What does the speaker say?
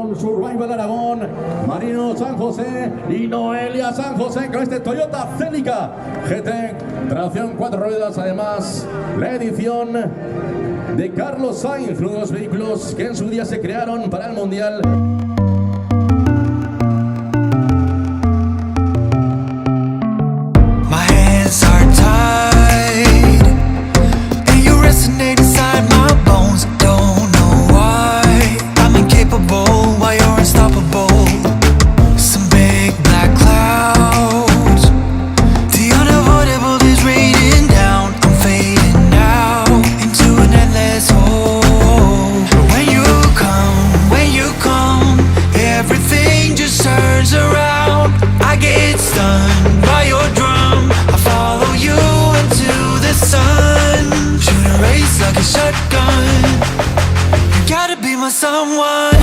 con Survival Aragón, Marino San José y Noelia San José con este Toyota Celica GT, tracción 4 ruedas. Además, la edición de Carlos Sainz, uno de los vehículos que en su día se crearon para el Mundial. Someone